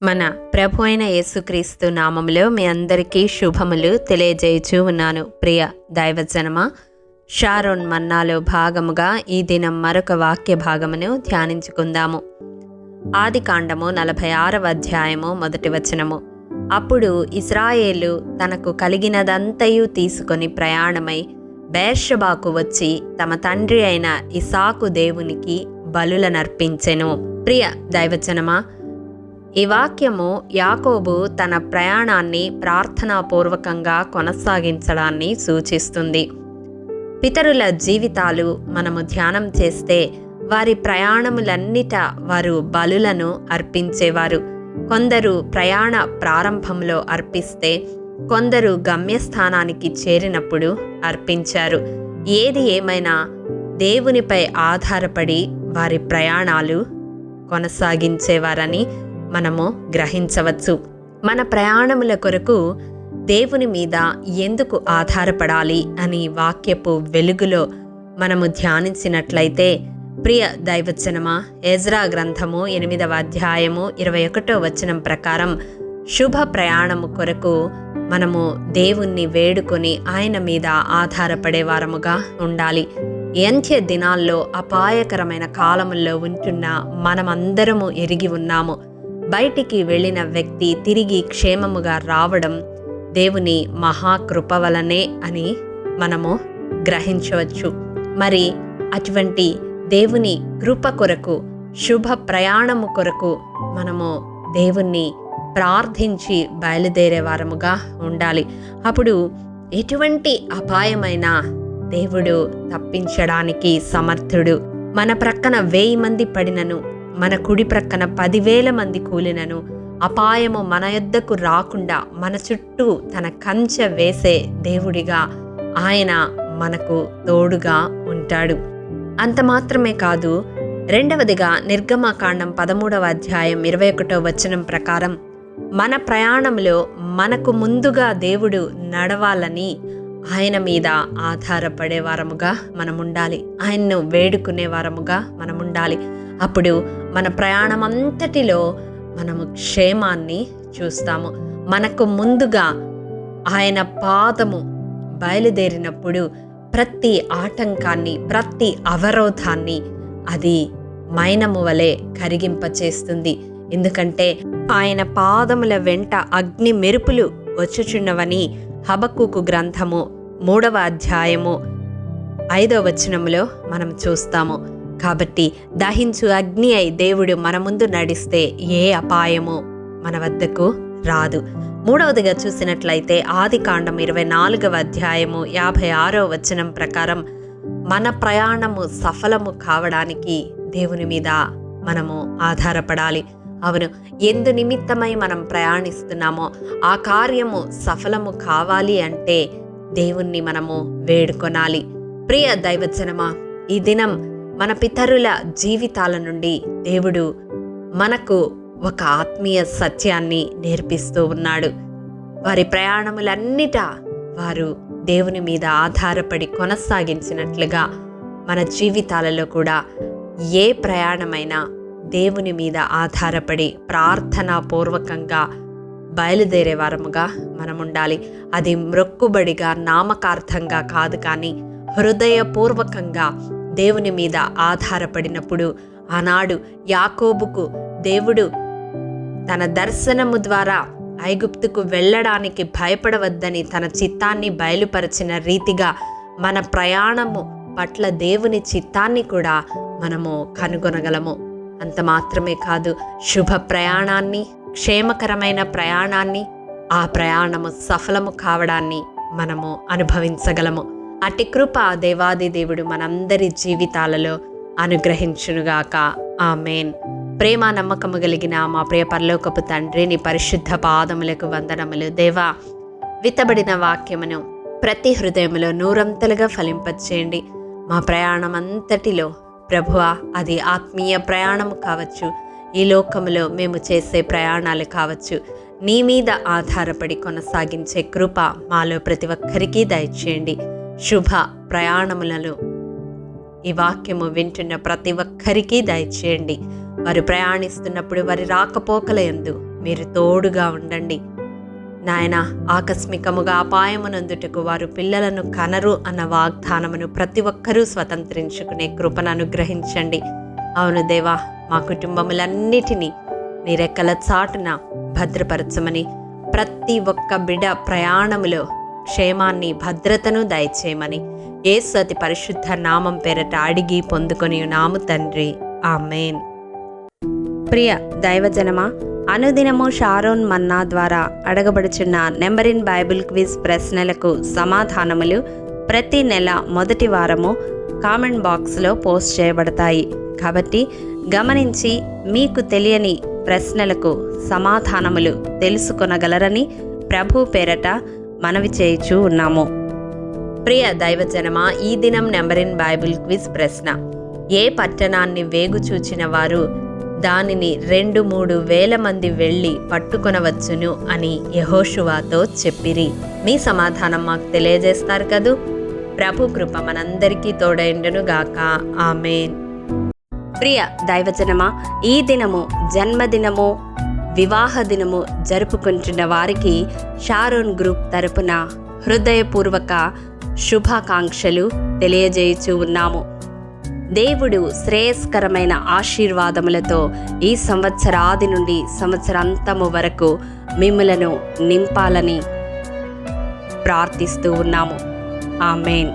మన ప్రభు అయిన యేసుక్రీస్తు నామములో మీ అందరికీ శుభములు తెలియజేయచూ ఉన్నాను. ప్రియ దైవజనమా, షారోన్ మన్నాలో భాగముగా ఈ దినం మరొక వాక్య భాగమును ధ్యానించుకుందాము. ఆదికాండము 46వ అధ్యాయము 1వ వచనము. అప్పుడు ఇశ్రాయేలు తనకు కలిగినదంతయు తీసుకొని ప్రయాణమై బెర్షెబాకు వచ్చి తమ తండ్రి అయిన ఇసాకు దేవునికి బలులనర్పించెను. ప్రియ దైవజనమా, ఈ వాక్యము యాకోబు తన ప్రయాణాన్ని ప్రార్థనాపూర్వకంగా కొనసాగించడాన్ని సూచిస్తుంది. పితరుల జీవితాలు మనము ధ్యానం చేస్తే వారి ప్రయాణములన్నిట వారు బలులను అర్పించేవారు. కొందరు ప్రయాణ ప్రారంభంలో అర్పిస్తే, కొందరు గమ్యస్థానానికి చేరినప్పుడు అర్పించారు. ఏది ఏమైనా దేవునిపై ఆధారపడి వారి ప్రయాణాలు కొనసాగించేవారని మనము గ్రహించవచ్చు. మన ప్రయాణముల కొరకు దేవుని మీద ఎందుకు ఆధారపడాలి అని వాక్యపు వెలుగులో మనము ధ్యానించినట్లయితే, ప్రియ దైవజనమా, ఎజ్రా గ్రంథము 8వ అధ్యాయము 21వ వచనం ప్రకారం శుభ ప్రయాణము కొరకు మనము దేవుణ్ణి వేడుకొని ఆయన మీద ఆధారపడే వారముగా ఉండాలి. అంత్య దినాల్లో అపాయకరమైన కాలముల్లో ఉంటున్న మనమందరము ఎరిగి ఉన్నాము. బయటికి వెళ్ళిన వ్యక్తి తిరిగి క్షేమముగా రావడం దేవుని మహాకృప వలనే అని మనము గ్రహించవచ్చు. మరి అటువంటి దేవుని కృప కొరకు, శుభ ప్రయాణము కొరకు మనము దేవుణ్ణి ప్రార్థించి బయలుదేరే వారముగా ఉండాలి. అప్పుడు ఎటువంటి అపాయమైన దేవుడు తప్పించడానికి సమర్థుడు. మన ప్రక్కన 1000 మంది పడినను, మన కుడి ప్రక్కన 10,000 మంది కూలినను అపాయము మన యొద్దకు రాకుండా మన చుట్టూ తన కంచె వేసే దేవుడిగా ఆయన మనకు తోడుగా ఉంటాడు. అంత మాత్రమే కాదు, రెండవదిగా నిర్గమకాండం 13వ అధ్యాయం 21వ వచనం ప్రకారం మన ప్రయాణంలో మనకు ముందుగా దేవుడు నడవాలని ఆయన మీద ఆధారపడే వారముగా మనముండాలి. ఆయన్ను వేడుకునే వారముగా మనముండాలి. అప్పుడు మన ప్రయాణం అంతటిలో మనము క్షేమాన్ని చూస్తాము. మనకు ముందుగా ఆయన పాదము బయలుదేరినప్పుడు ప్రతి ఆటంకాన్ని, ప్రతి అవరోధాన్ని అది మైనము వలె కరిగింపచేస్తుంది. ఎందుకంటే ఆయన పాదముల వెంట అగ్ని మెరుపులు వచ్చుచున్నవని హబక్కూకు గ్రంథము 3వ అధ్యాయము 5వ వచనములో మనం చూస్తాము. కాబట్టి దహించు అగ్ని అయి దేవుడు మన ముందు నడిస్తే ఏ అపాయము మన వద్దకు రాదు. మూడవదిగా చూసినట్లయితే ఆదికాండం 24వ అధ్యాయము 56వ వచనం ప్రకారం మన ప్రయాణము సఫలము కావడానికి దేవుని మీద మనము ఆధారపడాలి. అవును, ఎందు నిమిత్తమై మనం ప్రయాణిస్తున్నామో ఆ కార్యము సఫలము కావాలి అంటే దేవుణ్ణి మనము వేడుకొనాలి. ప్రియ దైవజనమా, ఈ దినం మన పితరుల జీవితాల నుండి దేవుడు మనకు ఒక ఆత్మీయ సత్యాన్ని నేర్పిస్తూ ఉన్నాడు. వారి ప్రయాణములన్నిటా వారు దేవుని మీద ఆధారపడి కొనసాగించినట్లుగా మన జీవితాలలో కూడా ఏ ప్రయాణమైనా దేవుని మీద ఆధారపడి ప్రార్థనాపూర్వకంగా బయలుదేరే వారముగా మనముండాలి. అది మ్రొక్కుబడిగా, నామకార్థంగా కాదు, కానీ హృదయపూర్వకంగా దేవుని మీద ఆధారపడినప్పుడు ఆనాడు యాకోబుకు దేవుడు తన దర్శనము ద్వారా ఐగుప్తుకు వెళ్ళడానికి భయపడవద్దని తన చిత్తాన్ని బయలుపరిచిన రీతిగా మన ప్రయాణము పట్ల దేవుని చిత్తాన్ని కూడా మనము కనుగొనగలము. అంత మాత్రమే కాదు, శుభ ప్రయాణాన్ని, క్షేమకరమైన ప్రయాణాన్ని, ఆ ప్రయాణము సఫలము కావడాన్ని మనము అనుభవించగలము. అట్టి కృప దేవాది దేవుడు మనందరి జీవితాలలో అనుగ్రహించునుగాక. ఆమేన్. ప్రేమ నమ్మకము కలిగిన మా ప్రియ పరలోకపు తండ్రి, నీ పరిశుద్ధ పాదములకు వందనములు. దేవా, విత్తబడిన వాక్యమును ప్రతి హృదయములో నూరంతలుగా ఫలింపచేయండి. మా ప్రయాణం అంతటిలో ప్రభువా, అది ఆత్మీయ ప్రయాణము కావచ్చు, ఈ లోకములో మేము చేసే ప్రయాణాలు కావచ్చు, నీ మీద ఆధారపడి కొనసాగించే కృప మాలో ప్రతి ఒక్కరికి దయచేయండి. శుభ ప్రయాణములను ఈ వాక్యము వింటున్న ప్రతి ఒక్కరికి దయచేయండి. వారు ప్రయాణిస్తున్నప్పుడు వారి రాకపోకల యందు మీరు తోడుగా ఉండండి నాయన. ఆకస్మికముగా అపాయమునందుటకు వారు పిల్లలను కనరు అన్న వాగ్దానమును ప్రతి ఒక్కరూ స్వతంత్రించుకునే కృపను అనుగ్రహించండి. అవును దేవా, మా కుటుంబములన్నిటినీ నీ రెక్కల చాటున భద్రపరచమని, ప్రతి ఒక్క బిడ్డ ప్రయాణములో క్షేమాన్ని భద్రతను దయచేయమని యేసు అతి పరిశుద్ధ నామం పేరట అడిగి పొందుకొని నాము తండ్రి, ఆమేన్. ప్రియ దైవజనమా, అనుదినము షారోన్ మన్నా ద్వారా అడగబడుచున్న నెంబర్ ఇన్ బైబిల్ క్విజ్ ప్రశ్నలకు సమాధానములు ప్రతి నెల మొదటి వారము కామెంట్ బాక్స్లో పోస్ట్ చేయబడతాయి. కాబట్టి గమనించి మీకు తెలియని ప్రశ్నలకు సమాధానములు తెలుసుకొనగలరని ప్రభు పేరట మనవి చేయుచూ ఉన్నాము. ప్రియ దైవజనమా, ఈ దినం నెంబర్ ఇన్ బైబిల్ క్విజ్ ప్రశ్న: ఏ పట్టణాన్ని వేగు చూచిన వారు దానిని 2-3 వేల మంది వెళ్ళి పట్టుకొనవచ్చును అని యెహోషువతో చెప్పిరి? మీ సమాధానం మాకు తెలియజేస్తారు కదూ. ప్రభు కృప మనందరికీ తోడైండును గాక, ఆమేన్. ప్రియ దైవజనమా, ఈ దినము జన్మదినము, వివాహ దినము జరుపుకుంటున్న వారికి షారోన్ గ్రూప్ తరపున హృదయపూర్వక శుభాకాంక్షలు తెలియజేయుచూ ఉన్నాము. దేవుడు శ్రేయస్కరమైన ఆశీర్వాదములతో ఈ సంవత్సరాది నుండి సంవత్సరాంతము వరకు మిమ్ములను నింపాలని ప్రార్థిస్తూ ఉన్నాము. ఆమేన్.